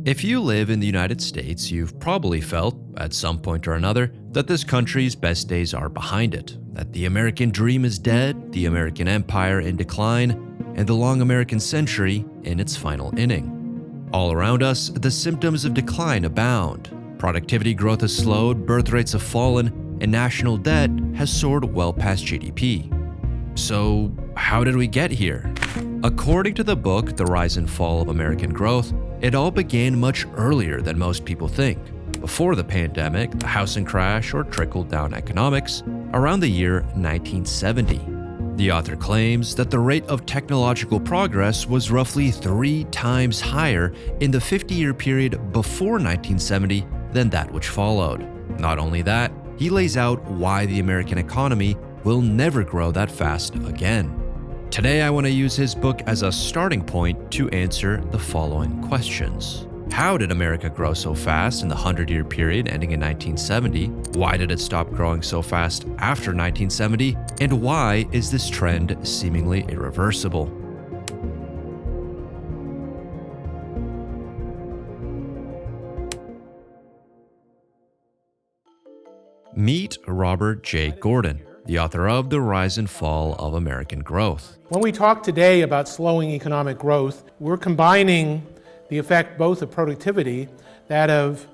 If you live in the United States, you've probably felt, at some point or another, that this country's best days are behind it, that the American dream is dead, the American empire in decline, and the long American century in its final inning. All around us, the symptoms of decline abound. Productivity growth has slowed, birth rates have fallen, and national debt has soared well past GDP. So, how did we get here? According to the book The Rise and Fall of American Growth, it all began much earlier than most people think, before the pandemic, the housing crash, or trickle-down economics, around the year 1970. The author claims that the rate of technological progress was roughly 3 times higher in the 50-year period before 1970 than that which followed. Not only that, he lays out why the American economy will never grow that fast again. Today, I want to use his book as a starting point to answer the following questions. How did America grow so fast in the 100-year period ending in 1970? Why did it stop growing so fast after 1970? And why is this trend seemingly irreversible? Meet Robert J. Gordon, the author of The Rise and Fall of American Growth. When we talk today about slowing economic growth, we're combining the effect both of productivity, that of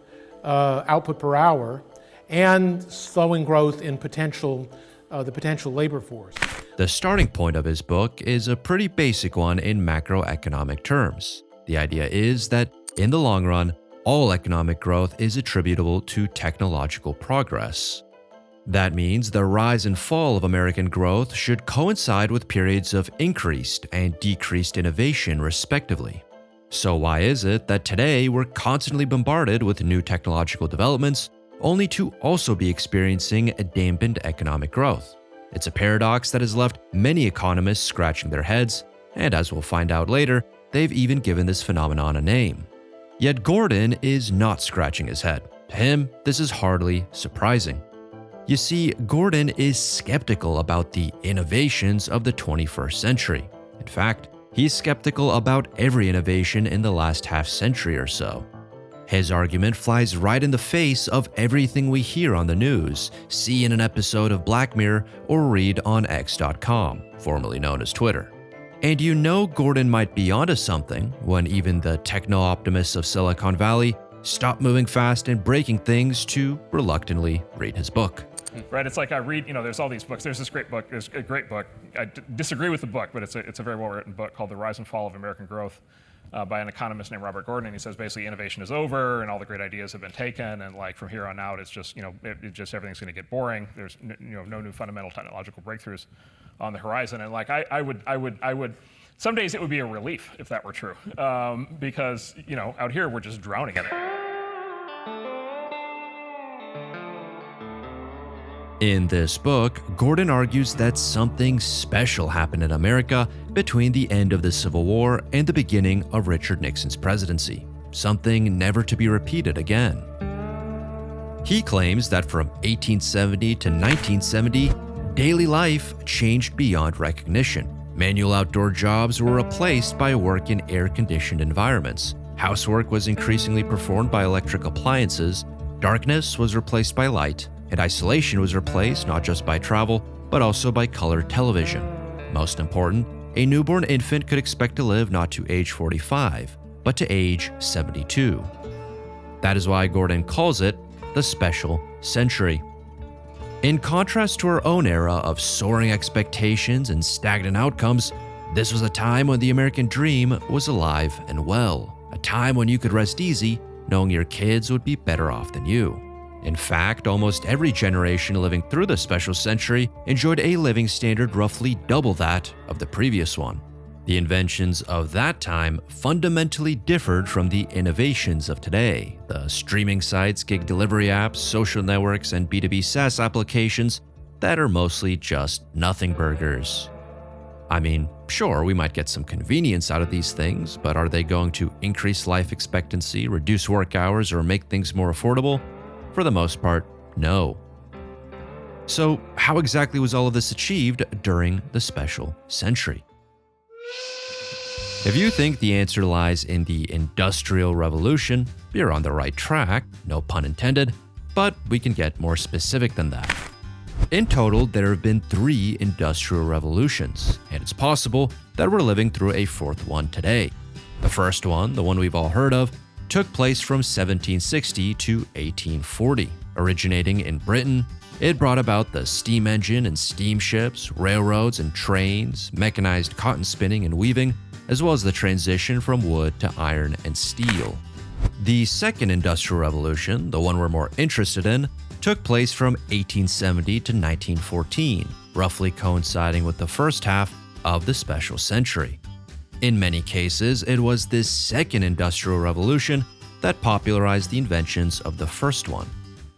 output per hour, and slowing growth in the potential labor force. The starting point of his book is a pretty basic one in macroeconomic terms. The idea is that, in the long run, all economic growth is attributable to technological progress. That means the rise and fall of American growth should coincide with periods of increased and decreased innovation, respectively. So why is it that today we're constantly bombarded with new technological developments, only to also be experiencing a dampened economic growth? It's a paradox that has left many economists scratching their heads, and as we'll find out later, they've even given this phenomenon a name. Yet Gordon is not scratching his head. To him, this is hardly surprising. You see, Gordon is skeptical about the innovations of the 21st century. In fact, he's skeptical about every innovation in the last half-century or so. His argument flies right in the face of everything we hear on the news, see in an episode of Black Mirror, or read on X.com, formerly known as Twitter. And you know Gordon might be onto something when even the techno-optimists of Silicon Valley stop moving fast and breaking things to reluctantly read his book. Right, it's like I read, there's all these books. There's this great book, there's a great book. I disagree with the book, but it's a very well-written book called The Rise and Fall of American Growth by an economist named Robert Gordon. And he says basically innovation is over and all the great ideas have been taken, and like from here on out, it's just, everything's going to get boring. There's no new fundamental technological breakthroughs on the horizon. And like I would, some days it would be a relief if that were true, because out here we're just drowning in it. In this book, Gordon argues that something special happened in America between the end of the Civil War and the beginning of Richard Nixon's presidency, something never to be repeated again. He claims that from 1870 to 1970, daily life changed beyond recognition. Manual outdoor jobs were replaced by work in air-conditioned environments. Housework was increasingly performed by electric appliances, darkness was replaced by light, and isolation was replaced not just by travel, but also by color television. Most important, a newborn infant could expect to live not to age 45, but to age 72. That is why Gordon calls it the special century. In contrast to our own era of soaring expectations and stagnant outcomes, this was a time when the American dream was alive and well, a time when you could rest easy knowing your kids would be better off than you. In fact, almost every generation living through the special century enjoyed a living standard roughly double that of the previous one. The inventions of that time fundamentally differed from the innovations of today. The streaming sites, gig delivery apps, social networks, and B2B SaaS applications that are mostly just nothing burgers. I mean, sure, we might get some convenience out of these things, but are they going to increase life expectancy, reduce work hours, or make things more affordable? For the most part, no. So, how exactly was all of this achieved during the special century? If you think the answer lies in the Industrial Revolution, you're on the right track, no pun intended, but we can get more specific than that. In total, there have been 3 industrial revolutions, and it's possible that we're living through a 4th one today. The first one, the one we've all heard of, took place from 1760 to 1840. Originating in Britain, it brought about the steam engine and steamships, railroads and trains, mechanized cotton spinning and weaving, as well as the transition from wood to iron and steel. The second industrial revolution, the one we're more interested in, took place from 1870 to 1914, roughly coinciding with the first half of the special century. In many cases, it was this second industrial revolution that popularized the inventions of the first one.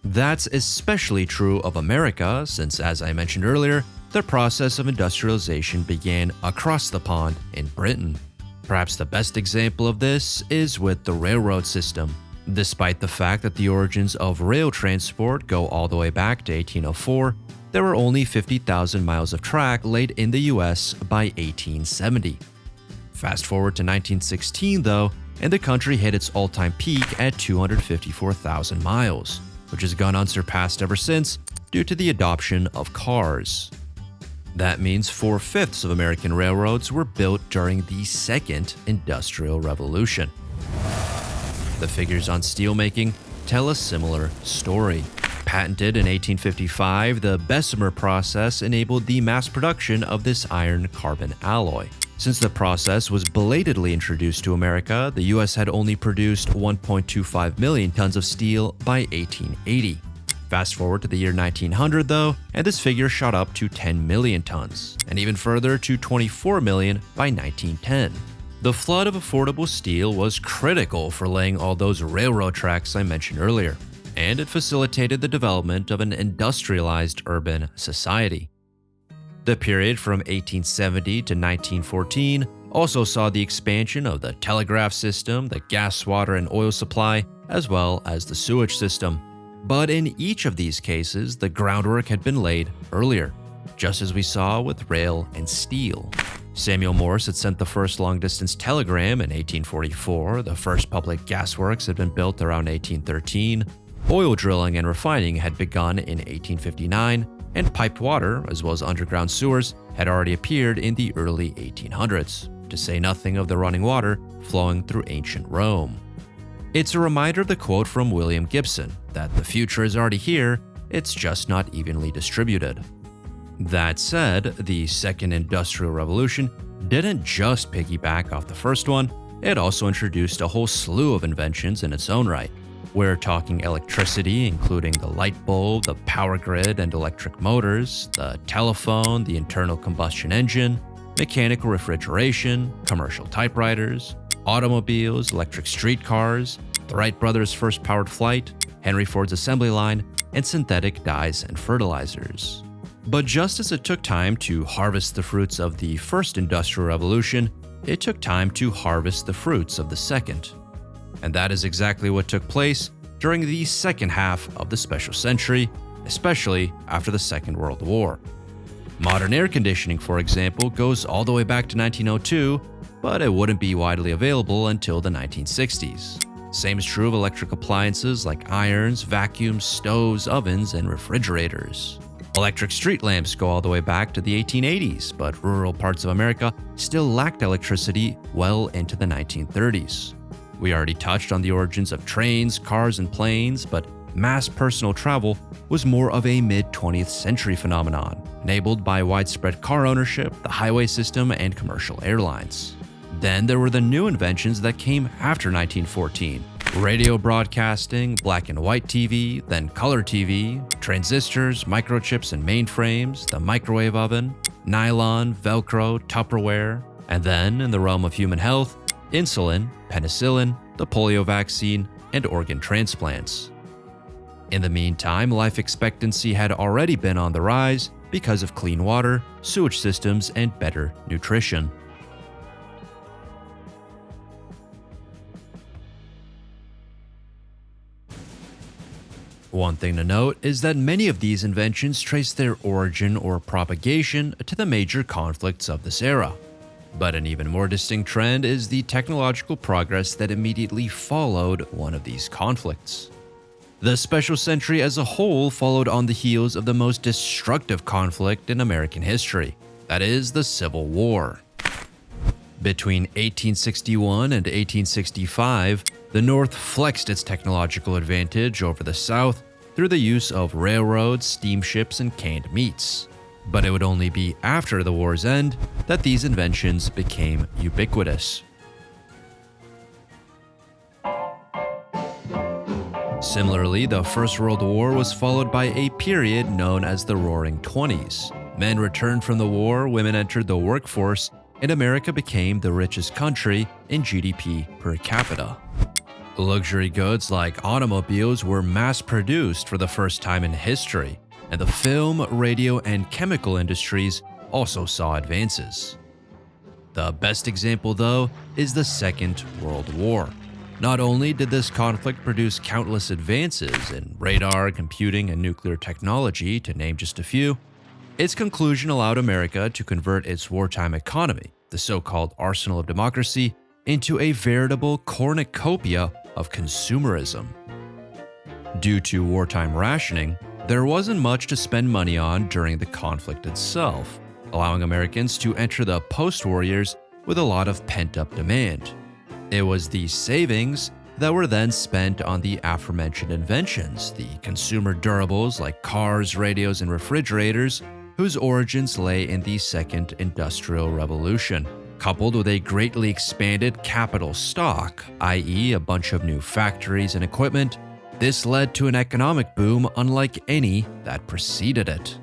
That's especially true of America, since, as I mentioned earlier, the process of industrialization began across the pond in Britain. Perhaps the best example of this is with the railroad system. Despite the fact that the origins of rail transport go all the way back to 1804, there were only 50,000 miles of track laid in the US by 1870. Fast forward to 1916 though, and the country hit its all-time peak at 254,000 miles, which has gone unsurpassed ever since due to the adoption of cars. That means 4/5 of American railroads were built during the second industrial revolution. The figures on steelmaking tell a similar story. Patented in 1855, the Bessemer process enabled the mass production of this iron-carbon alloy. Since the process was belatedly introduced to America, the US had only produced 1.25 million tons of steel by 1880. Fast forward to the year 1900 though, and this figure shot up to 10 million tons, and even further to 24 million by 1910. The flood of affordable steel was critical for laying all those railroad tracks I mentioned earlier, and it facilitated the development of an industrialized urban society. The period from 1870 to 1914 also saw the expansion of the telegraph system, the gas, water, and oil supply, as well as the sewage system. But in each of these cases, the groundwork had been laid earlier, just as we saw with rail and steel. Samuel Morse had sent the first long-distance telegram in 1844, the first public gasworks had been built around 1813, oil drilling and refining had begun in 1859, and piped water, as well as underground sewers, had already appeared in the early 1800s, to say nothing of the running water flowing through ancient Rome. It's a reminder of the quote from William Gibson, that the future is already here, it's just not evenly distributed. That said, the second industrial revolution didn't just piggyback off the first one, it also introduced a whole slew of inventions in its own right. We're talking electricity, including the light bulb, the power grid and electric motors, the telephone, the internal combustion engine, mechanical refrigeration, commercial typewriters, automobiles, electric streetcars, the Wright brothers' first powered flight, Henry Ford's assembly line, and synthetic dyes and fertilizers. But just as it took time to harvest the fruits of the first industrial revolution, it took time to harvest the fruits of the second. And that is exactly what took place during the second half of the special century, especially after the Second World War. Modern air conditioning, for example, goes all the way back to 1902, but it wouldn't be widely available until the 1960s. Same is true of electric appliances like irons, vacuums, stoves, ovens, and refrigerators. Electric street lamps go all the way back to the 1880s, but rural parts of America still lacked electricity well into the 1930s. We already touched on the origins of trains, cars, and planes, but mass personal travel was more of a mid-20th century phenomenon, enabled by widespread car ownership, the highway system, and commercial airlines. Then there were the new inventions that came after 1914. Radio broadcasting, black and white TV, then color TV, transistors, microchips and mainframes, the microwave oven, nylon, Velcro, Tupperware, and then, in the realm of human health, insulin, penicillin, the polio vaccine, and organ transplants. In the meantime, life expectancy had already been on the rise because of clean water, sewage systems, and better nutrition. One thing to note is that many of these inventions trace their origin or propagation to the major conflicts of this era. But an even more distinct trend is the technological progress that immediately followed one of these conflicts. The special century as a whole followed on the heels of the most destructive conflict in American history, that is, the Civil War. Between 1861 and 1865, the North flexed its technological advantage over the South through the use of railroads, steamships, and canned meats. But it would only be after the war's end that these inventions became ubiquitous. Similarly, the First World War was followed by a period known as the Roaring Twenties. Men returned from the war, women entered the workforce, and America became the richest country in GDP per capita. Luxury goods like automobiles were mass-produced for the first time in history, and the film, radio, and chemical industries also saw advances. The best example, though, is the Second World War. Not only did this conflict produce countless advances in radar, computing, and nuclear technology, to name just a few, its conclusion allowed America to convert its wartime economy, the so-called arsenal of democracy, into a veritable cornucopia of consumerism. Due to wartime rationing, there wasn't much to spend money on during the conflict itself, allowing Americans to enter the post-war years with a lot of pent-up demand. It was these savings that were then spent on the aforementioned inventions, the consumer durables like cars, radios, and refrigerators, whose origins lay in the Second Industrial Revolution. Coupled with a greatly expanded capital stock, i.e., a bunch of new factories and equipment, this led to an economic boom unlike any that preceded it.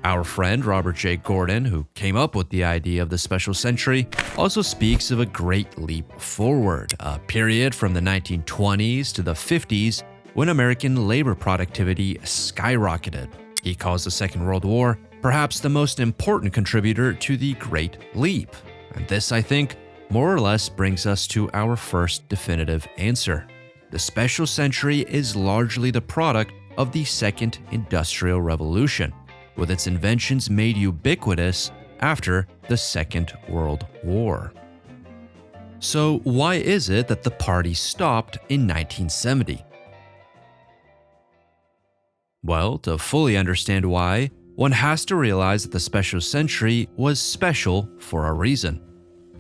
Our friend Robert J. Gordon, who came up with the idea of the special century, also speaks of a great leap forward, a period from the 1920s to the 50s when American labor productivity skyrocketed. He calls the Second World War perhaps the most important contributor to the Great Leap. And this, I think, more or less brings us to our first definitive answer. The special century is largely the product of the Second Industrial Revolution, with its inventions made ubiquitous after the Second World War. So why is it that the party stopped in 1970? Well, to fully understand why, one has to realize that the special century was special for a reason.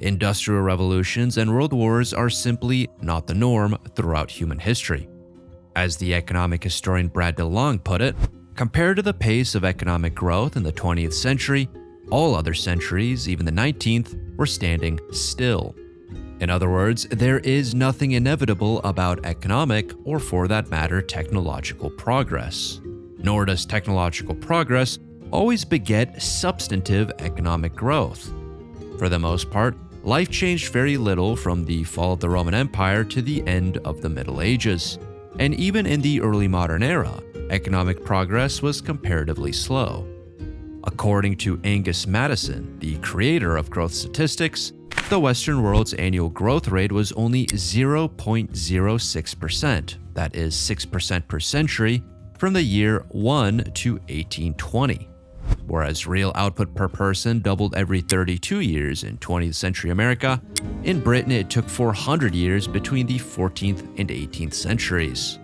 Industrial revolutions and world wars are simply not the norm throughout human history. As the economic historian Brad DeLong put it, compared to the pace of economic growth in the 20th century, all other centuries, even the 19th, were standing still. In other words, there is nothing inevitable about economic, or for that matter, technological progress. Nor does technological progress always beget substantive economic growth. For the most part, life changed very little from the fall of the Roman Empire to the end of the Middle Ages. And even in the early modern era, economic progress was comparatively slow. According to Angus Maddison, the creator of growth statistics, the Western world's annual growth rate was only 0.06%, that is 6% per century, from the year 1 to 1820. Whereas real output per person doubled every 32 years in 20th century America, in Britain it took 400 years between the 14th and 18th centuries.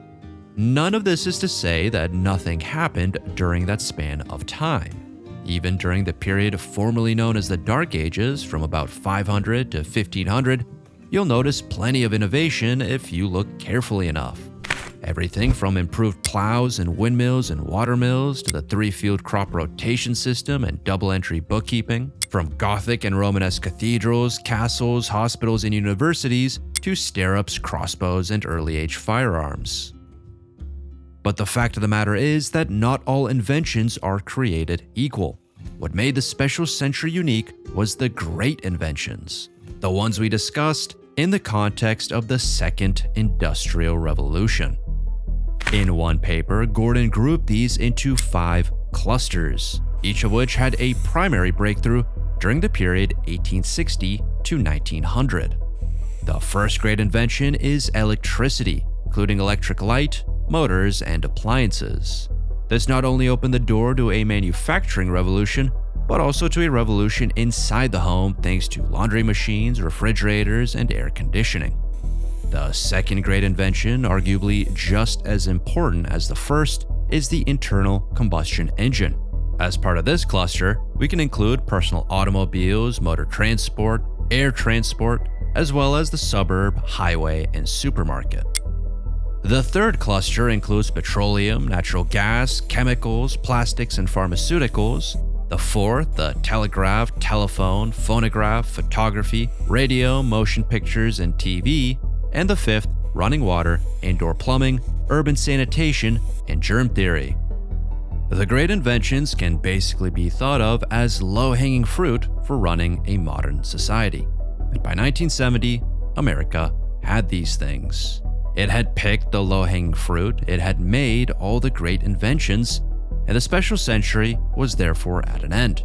None of this is to say that nothing happened during that span of time. Even during the period formerly known as the Dark Ages, from about 500 to 1500, you'll notice plenty of innovation if you look carefully enough. Everything from improved plows and windmills and watermills to the three-field crop rotation system and double-entry bookkeeping, from Gothic and Romanesque cathedrals, castles, hospitals, and universities to stirrups, crossbows, and early-age firearms. But the fact of the matter is that not all inventions are created equal. What made the special century unique was the great inventions, the ones we discussed in the context of the Second Industrial Revolution. In one paper, Gordon grouped these into 5 clusters, each of which had a primary breakthrough during the period 1860 to 1900. The first great invention is electricity, including electric light, motors, and appliances. This not only opened the door to a manufacturing revolution, but also to a revolution inside the home thanks to laundry machines, refrigerators, and air conditioning. The second great invention, arguably just as important as the first, is the internal combustion engine. As part of this cluster, we can include personal automobiles, motor transport, air transport, as well as the suburb, highway, and supermarket. The third cluster includes petroleum, natural gas, chemicals, plastics, and pharmaceuticals. The fourth, the telegraph, telephone, phonograph, photography, radio, motion pictures, and TV. And the fifth, running water, indoor plumbing, urban sanitation, and germ theory. The great inventions can basically be thought of as low-hanging fruit for running a modern society. And by 1970, America had these things. It had picked the low-hanging fruit, it had made all the great inventions, and the special century was therefore at an end.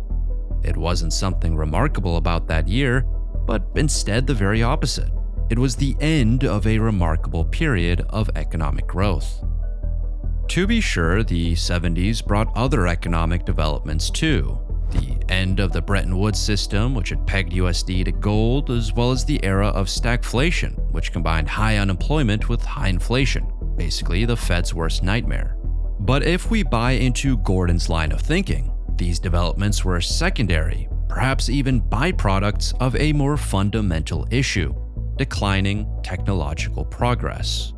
It wasn't something remarkable about that year, but instead the very opposite. It was the end of a remarkable period of economic growth. To be sure, the 70s brought other economic developments too. The end of the Bretton Woods system, which had pegged USD to gold, as well as the era of stagflation, which combined high unemployment with high inflation, basically the Fed's worst nightmare. But if we buy into Gordon's line of thinking, these developments were secondary, perhaps even byproducts of a more fundamental issue: declining technological progress.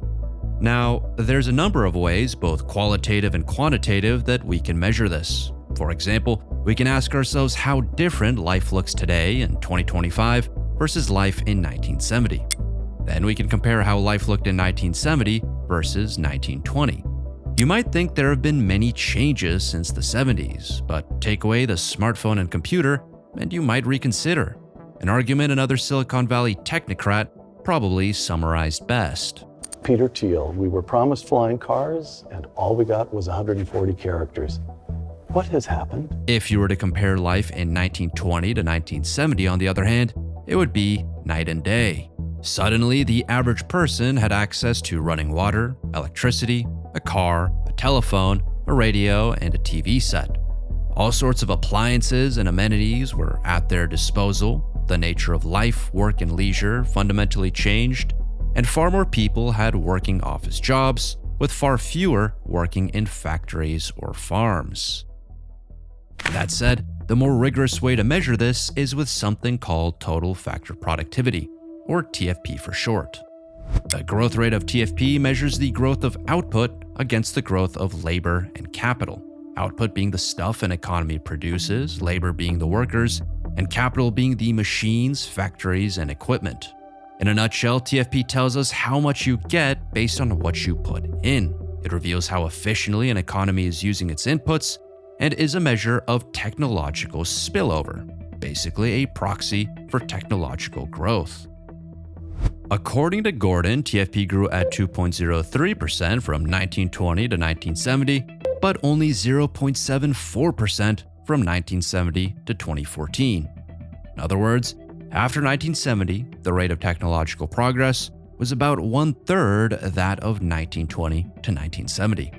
Now, there's a number of ways, both qualitative and quantitative, that we can measure this. For example, we can ask ourselves how different life looks today in 2025 versus life in 1970. Then we can compare how life looked in 1970 versus 1920. You might think there have been many changes since the 70s, but take away the smartphone and computer, and you might reconsider. An argument another Silicon Valley technocrat probably summarized best. Peter Thiel, we were promised flying cars, and all we got was 140 characters. What has happened? If you were to compare life in 1920 to 1970, on the other hand, it would be night and day. Suddenly, the average person had access to running water, electricity, a car, a telephone, a radio, and a TV set. All sorts of appliances and amenities were at their disposal. The nature of life, work, and leisure fundamentally changed, and far more people had working office jobs, with far fewer working in factories or farms. That said, the more rigorous way to measure this is with something called total factor productivity, or TFP for short. The growth rate of TFP measures the growth of output against the growth of labor and capital. Output being the stuff an economy produces, labor being the workers, and capital being the machines, factories, and equipment. In a nutshell, TFP tells us how much you get based on what you put in. It reveals how efficiently an economy is using its inputs and is a measure of technological spillover, basically a proxy for technological growth. According to Gordon, TFP grew at 2.03% from 1920 to 1970, but only 0.74% from 1970 to 2014. In other words, after 1970, the rate of technological progress was about 1/3 that of 1920 to 1970.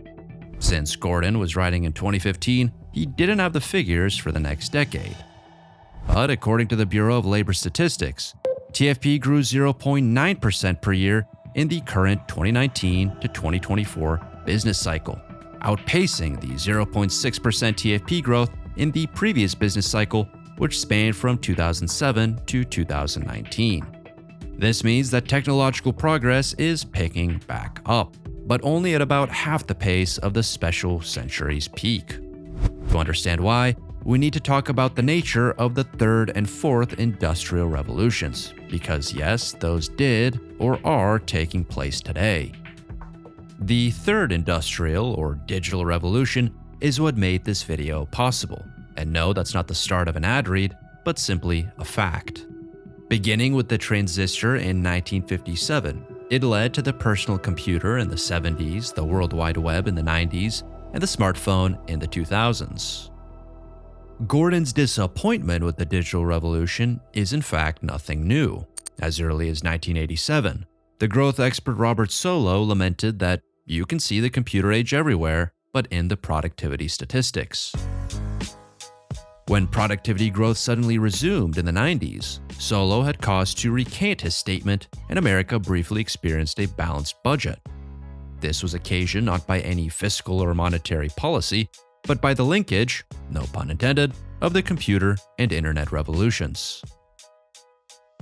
Since Gordon was writing in 2015, he didn't have the figures for the next decade. But according to the Bureau of Labor Statistics, TFP grew 0.9% per year in the current 2019 to 2024 business cycle, outpacing the 0.6% TFP growth in the previous business cycle, which spanned from 2007 to 2019. This means that technological progress is picking back up, but only at about half the pace of the special century's peak. To understand why, we need to talk about the nature of the third and fourth industrial revolutions, because yes, those did or are taking place today. The third industrial or digital revolution is what made this video possible. And no, that's not the start of an ad read, but simply a fact. Beginning with the transistor in 1957, it led to the personal computer in the 70s, the World Wide Web in the 90s, and the smartphone in the 2000s. Gordon's disappointment with the digital revolution is in fact nothing new. As early as 1987, the growth expert Robert Solow lamented that you can see the computer age everywhere, but in the productivity statistics. When productivity growth suddenly resumed in the 90s, Solow had cause to recant his statement, and America briefly experienced a balanced budget. This was occasioned not by any fiscal or monetary policy, but by the linkage, no pun intended, of the computer and internet revolutions.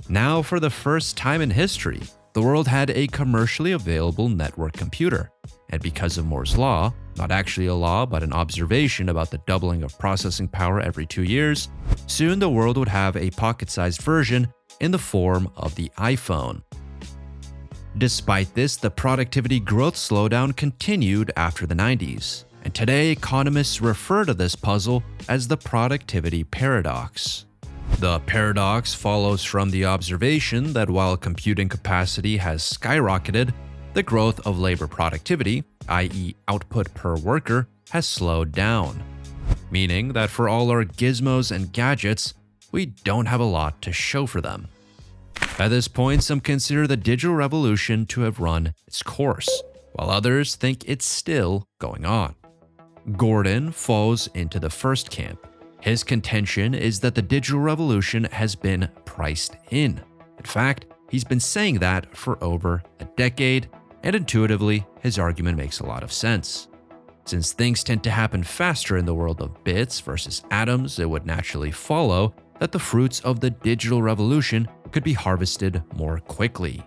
Now, for the first time in history, the world had a commercially available network computer, and because of Moore's Law, not actually a law but an observation about the doubling of processing power every 2 years, soon the world would have a pocket-sized version in the form of the iPhone. Despite this, the productivity growth slowdown continued after the 90s, and today economists refer to this puzzle as the productivity paradox. The paradox follows from the observation that while computing capacity has skyrocketed, the growth of labor productivity, i.e. output per worker, has slowed down. Meaning that for all our gizmos and gadgets, we don't have a lot to show for them. At this point, some consider the digital revolution to have run its course, while others think it's still going on. Gordon falls into the first camp. His contention is that the digital revolution has been priced in. In fact, he's been saying that for over a decade, and intuitively, his argument makes a lot of sense. Since things tend to happen faster in the world of bits versus atoms, it would naturally follow that the fruits of the digital revolution could be harvested more quickly.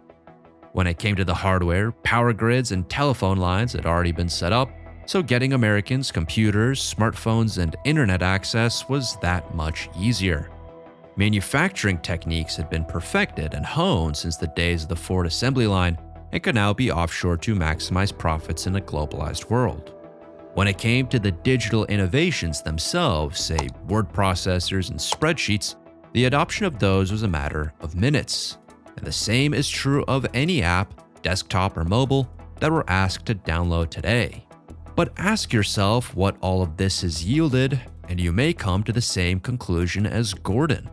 When it came to the hardware, power grids and telephone lines had already been set up, so getting Americans computers, smartphones, and internet access was that much easier. Manufacturing techniques had been perfected and honed since the days of the Ford assembly line and could now be offshored to maximize profits in a globalized world. When it came to the digital innovations themselves, say word processors and spreadsheets, the adoption of those was a matter of minutes. And the same is true of any app, desktop or mobile, that we're asked to download today. But ask yourself what all of this has yielded, and you may come to the same conclusion as Gordon.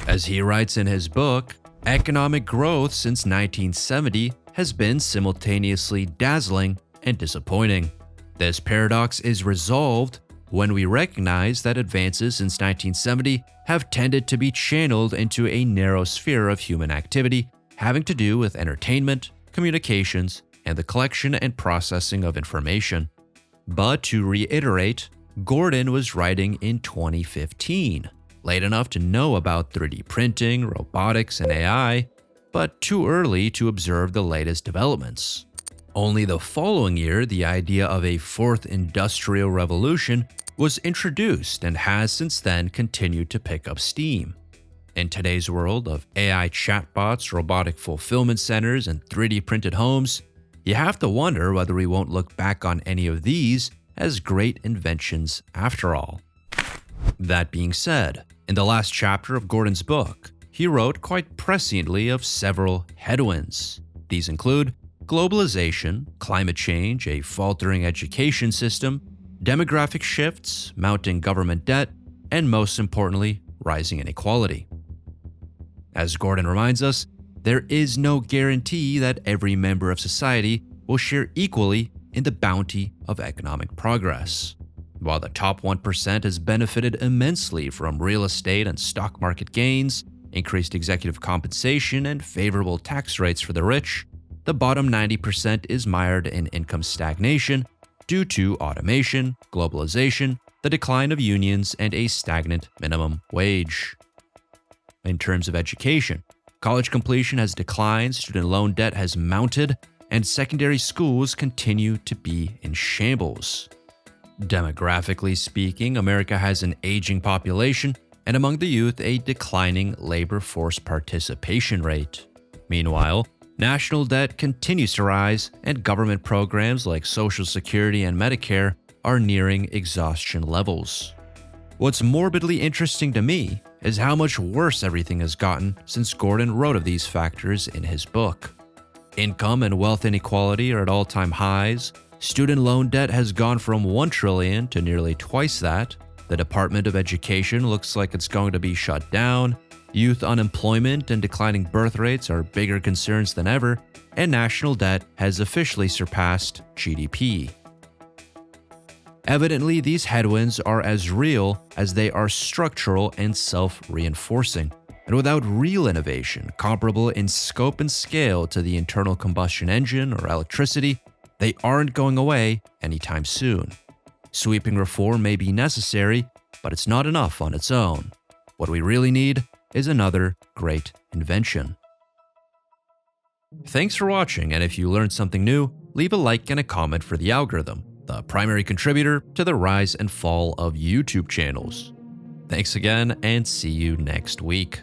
As he writes in his book, economic growth since 1970 has been simultaneously dazzling and disappointing. This paradox is resolved when we recognize that advances since 1970 have tended to be channeled into a narrow sphere of human activity having to do with entertainment, communications, and the collection and processing of information. But to reiterate, Gordon was writing in 2015, late enough to know about 3D printing, robotics, and AI, but too early to observe the latest developments. Only the following year, the idea of a fourth industrial revolution was introduced and has since then continued to pick up steam. In today's world of AI chatbots, robotic fulfillment centers, and 3D printed homes, you have to wonder whether we won't look back on any of these as great inventions after all. That being said, in the last chapter of Gordon's book, he wrote quite presciently of several headwinds. These include globalization, climate change, a faltering education system, demographic shifts, mounting government debt, and most importantly, rising inequality. As Gordon reminds us, there is no guarantee that every member of society will share equally in the bounty of economic progress. While the top 1% has benefited immensely from real estate and stock market gains, increased executive compensation, and favorable tax rates for the rich, the bottom 90% is mired in income stagnation due to automation, globalization, the decline of unions, and a stagnant minimum wage. In terms of education, college completion has declined, student loan debt has mounted, and secondary schools continue to be in shambles. Demographically speaking, America has an aging population, and among the youth, a declining labor force participation rate. Meanwhile, national debt continues to rise, and government programs like Social Security and Medicare are nearing exhaustion levels. What's morbidly interesting to me is how much worse everything has gotten since Gordon wrote of these factors in his book. Income and wealth inequality are at all-time highs. Student loan debt has gone from $1 trillion to nearly twice that. The Department of Education looks like it's going to be shut down. Youth unemployment and declining birth rates are bigger concerns than ever, and national debt has officially surpassed GDP. Evidently, these headwinds are as real as they are structural and self-reinforcing. And without real innovation, comparable in scope and scale to the internal combustion engine or electricity, they aren't going away anytime soon. Sweeping reform may be necessary, but it's not enough on its own. What we really need is another great invention. Thanks for watching, and if you learned something new, leave a like and a comment for the algorithm, the primary contributor to the rise and fall of YouTube channels. Thanks again, and see you next week.